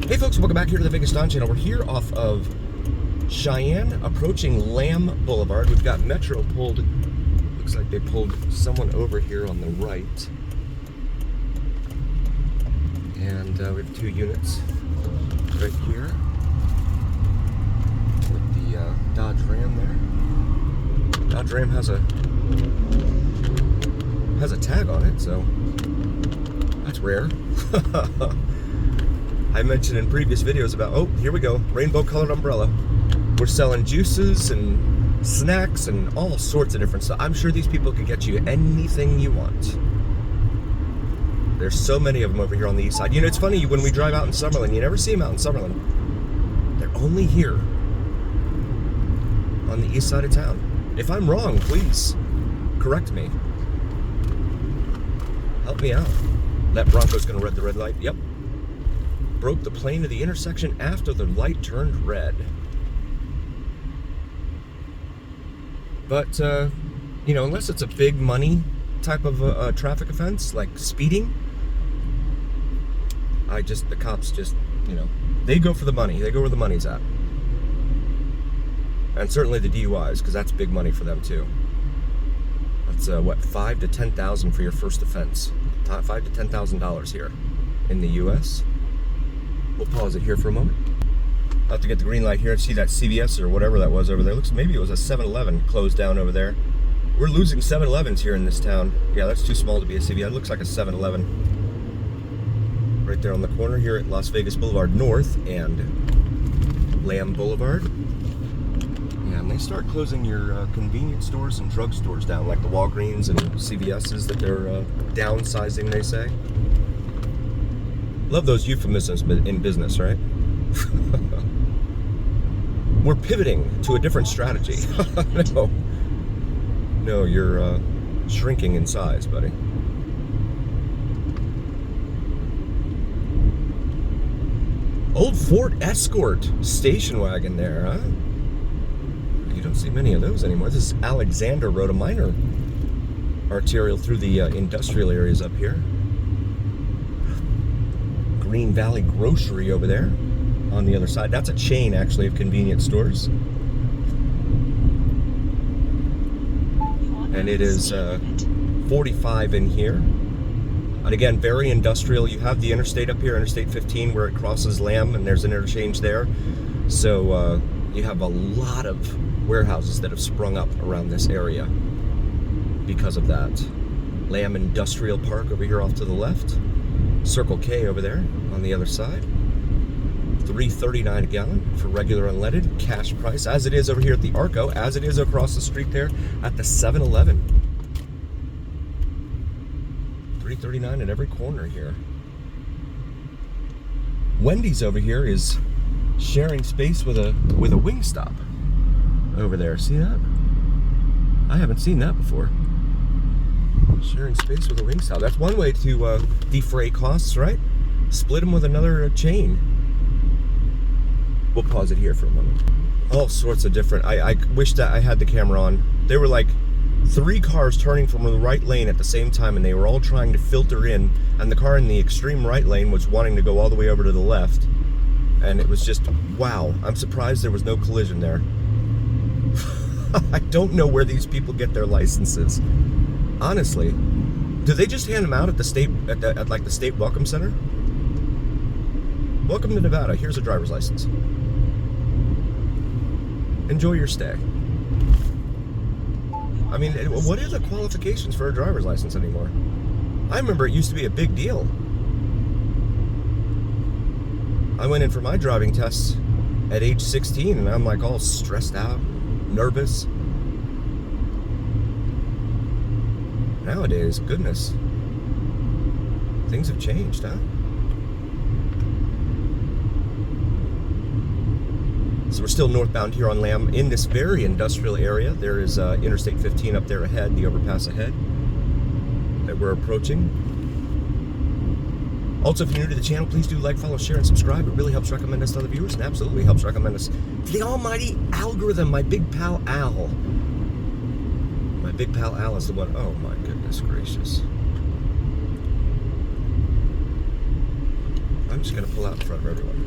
Hey folks, welcome back here to the Vegas Don Channel. We're here off of Cheyenne, approaching Lamb Boulevard. We've got Metro pulled, looks like they pulled someone over here on the right. And we have two units right here with the Dodge Ram there. Dodge Ram has a tag on it, so that's rare. I mentioned in previous videos about, oh, here we go, rainbow colored umbrella. We're selling juices and snacks and all sorts of different stuff. I'm sure these people can get you anything you want. There's so many of them over here on the east side. You know, it's funny, when we drive out in Summerlin, you never see them out in Summerlin. They're only here on the east side of town. If I'm wrong, please correct me. Help me out. That Bronco's gonna red the red light. Yep. Broke the plane of the intersection after the light turned red. But, you know, unless it's a big money type of traffic offense, like speeding, the cops just, you know, they go for the money. They go where the money's at. And certainly the DUIs, because that's big money for them too. That's, what, $5,000 to $10,000 for your first offense. $5,000 to $10,000 here in the U.S. We'll pause it here for a moment. I'll have to get the green light here and see that CVS or whatever that was over there. Looks, maybe it was a 7-Eleven closed down over there. We're losing 7-Elevens here in this town. Yeah, that's too small to be a CVS. It looks like a 7-Eleven. Right there on the corner here at Las Vegas Boulevard North and Lamb Boulevard. Yeah, and they start closing your convenience stores and drug stores down, like the Walgreens and CVS's that they're downsizing, they say. Love those euphemisms in business, right? We're pivoting to a different strategy. No, you're shrinking in size, buddy. Old Ford Escort station wagon there, huh? You don't see many of those anymore. This is Alexander Road, a minor arterial through the industrial areas up here. Green Valley Grocery over there on the other side. That's a chain, actually, of convenience stores. And it is 45 in here. And again, very industrial. You have the interstate up here, Interstate 15, where it crosses Lamb, and there's an interchange there. So you have a lot of warehouses that have sprung up around this area because of that. Lamb Industrial Park over here off to the left. Circle K over there on the other side. $3.39 a gallon for regular unleaded, cash price, as it is over here at the Arco, as it is across the street there at the 7-Eleven. $3.39 at every corner here. Wendy's over here is sharing space with a Wingstop over there. See that? I haven't seen that before. Sharing space with a Wingstop. That's one way to defray costs, right? Split them with another chain. We'll pause it here for a moment. All sorts of different. I wish that I had the camera on. There were like 3 cars turning from the right lane at the same time, and they were all trying to filter in. And the car in the extreme right lane was wanting to go all the way over to the left. And it was just, wow. I'm surprised there was no collision there. I don't know where these people get their licenses. Honestly, do they just hand them out at the state, at like the state welcome center? Welcome to Nevada. Here's a driver's license. Enjoy your stay. I mean, what are the qualifications for a driver's license anymore? I remember it used to be a big deal. I went in for my driving tests at age 16, and I'm like all stressed out, nervous. Nowadays, goodness, things have changed, huh? So we're still northbound here on Lamb in this very industrial area. There is Interstate 15 up there ahead, the overpass ahead that we're approaching. Also, if you're new to the channel, please do like, follow, share, and subscribe. It really helps recommend us to other viewers, and absolutely helps recommend us to the almighty algorithm, my big pal Al. My big pal Al is the one. Oh my goodness gracious. I'm just going to pull out in front of everyone.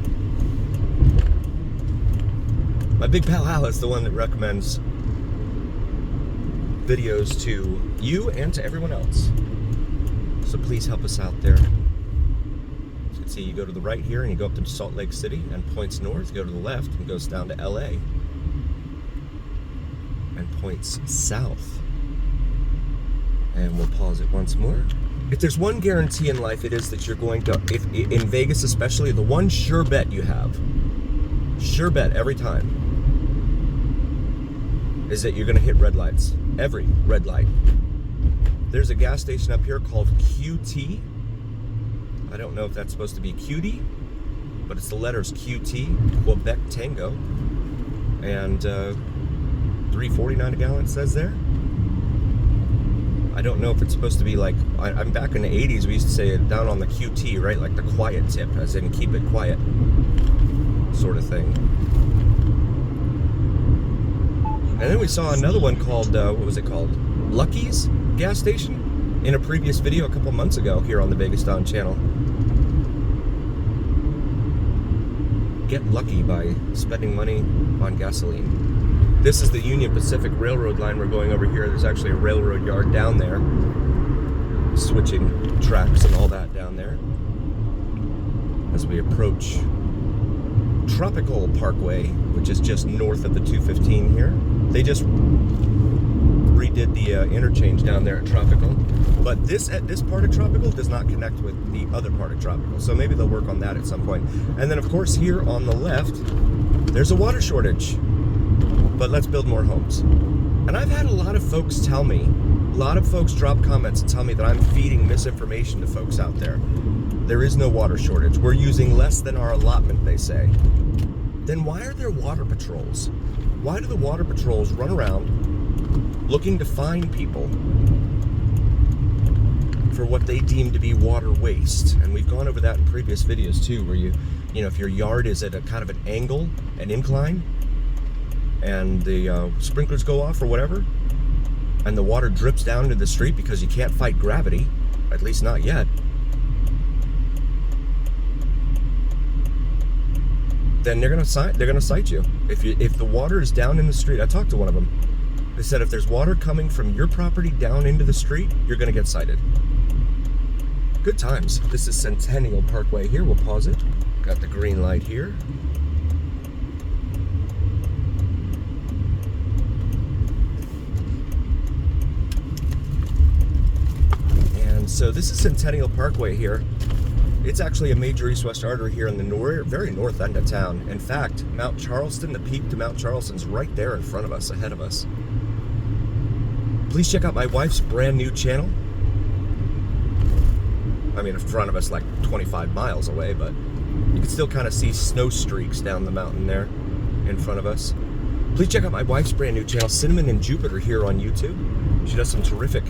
My big pal Al is the one that recommends videos to you and to everyone else. So please help us out there. As you can see, you go to the right here and you go up to Salt Lake City and points north. Go to the left and goes down to LA and points south. And we'll pause it once more. If there's one guarantee in life, it is that you're going to, in Vegas especially, the one sure bet you have, sure bet every time, is that you're going to hit red lights. Every red light. There's a gas station up here called QT. I don't know if that's supposed to be cutie, but it's the letters QT, Quebec Tango. And $3.49 a gallon, it says there. I don't know if it's supposed to be like, I'm back in the 80s, we used to say it down on the QT, right? Like the quiet tip, as in keep it quiet sort of thing. And then we saw another one called, what was it called? Lucky's gas station in a previous video a couple months ago here on the Vegas Don channel. Get lucky by spending money on gasoline. This is the Union Pacific Railroad line we're going over here. There's actually a railroad yard down there. Switching tracks and all that down there. As we approach Tropical Parkway, which is just north of the 215 here. They just redid the interchange down there at Tropical, but this part of Tropical does not connect with the other part of Tropical, so maybe they'll work on that at some point. And then of course here on the left there's a water shortage, but let's build more homes. And I've had a lot of folks tell me, a lot of folks drop comments and tell me that I'm feeding misinformation to folks out there. There is no water shortage. We're using less than our allotment, they say. Then why are there water patrols? Why do the water patrols run around looking to find people for what they deem to be water waste? And we've gone over that in previous videos too, where you know, if your yard is at a kind of an angle, an incline, and the sprinklers go off or whatever, and the water drips down into the street because you can't fight gravity, at least not yet, then they're gonna cite you. If the water is down in the street, I talked to one of them. They said if there's water coming from your property down into the street, you're gonna get cited. Good times. This is Centennial Parkway here. We'll pause it. Got the green light here. And so this is Centennial Parkway here. It's actually a major east-west artery here in the very north end of town. In fact, Mount Charleston, the peak to Mount Charleston's right there in front of us, ahead of us. Please check out my wife's brand new channel. I mean, in front of us, like 25 miles away, but you can still kind of see snow streaks down the mountain there in front of us. Please check out my wife's brand new channel, Cinnamon and Jupiter, here on YouTube. She does some terrific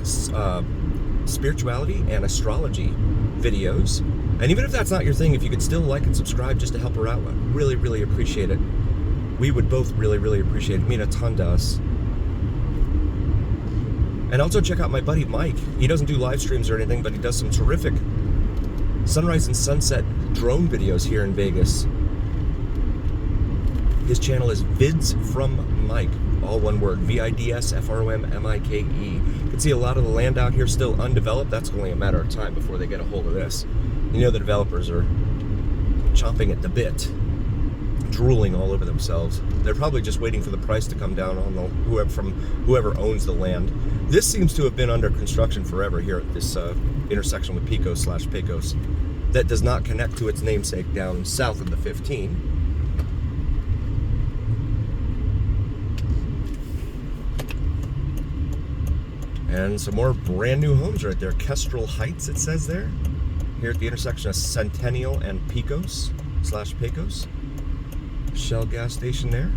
spirituality and astrology videos. And even if that's not your thing, if you could still like and subscribe just to help her out, I'd really, really appreciate it. We would both really, really appreciate it. It means a ton to us. And also check out my buddy Mike. He doesn't do live streams or anything, but he does some terrific sunrise and sunset drone videos here in Vegas. His channel is Vids from Mike, all one word, VIDSFROMMIKE. You can see a lot of the land out here still undeveloped. That's only a matter of time before they get a hold of this. You know the developers are chomping at the bit, drooling all over themselves. They're probably just waiting for the price to come down on whoever owns the land. This seems to have been under construction forever here at this intersection with Pecos/Pecos. That does not connect to its namesake down south of the 15. And some more brand new homes right there. Kestrel Heights, it says there. Here at the intersection of Centennial and Pecos/Pecos. Shell gas station there.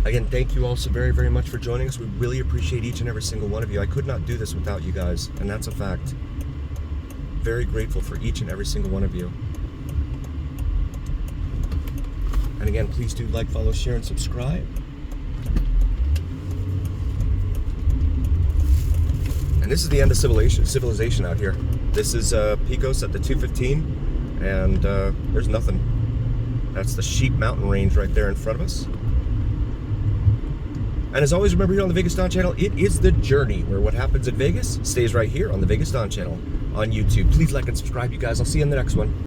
Again, thank you all so very, very much for joining us. We really appreciate each and every single one of you. I could not do this without you guys, and that's a fact. Very grateful for each and every single one of you. And again, please do like, follow, share, and subscribe. And this is the end of civilization out here. This is Pecos at the 215, and there's nothing. That's the Sheep Mountain Range right there in front of us. And as always, remember here on the Vegas Don channel, it is the journey where what happens in Vegas stays right here on the Vegas Don channel on YouTube. Please like and subscribe, you guys. I'll see you in the next one.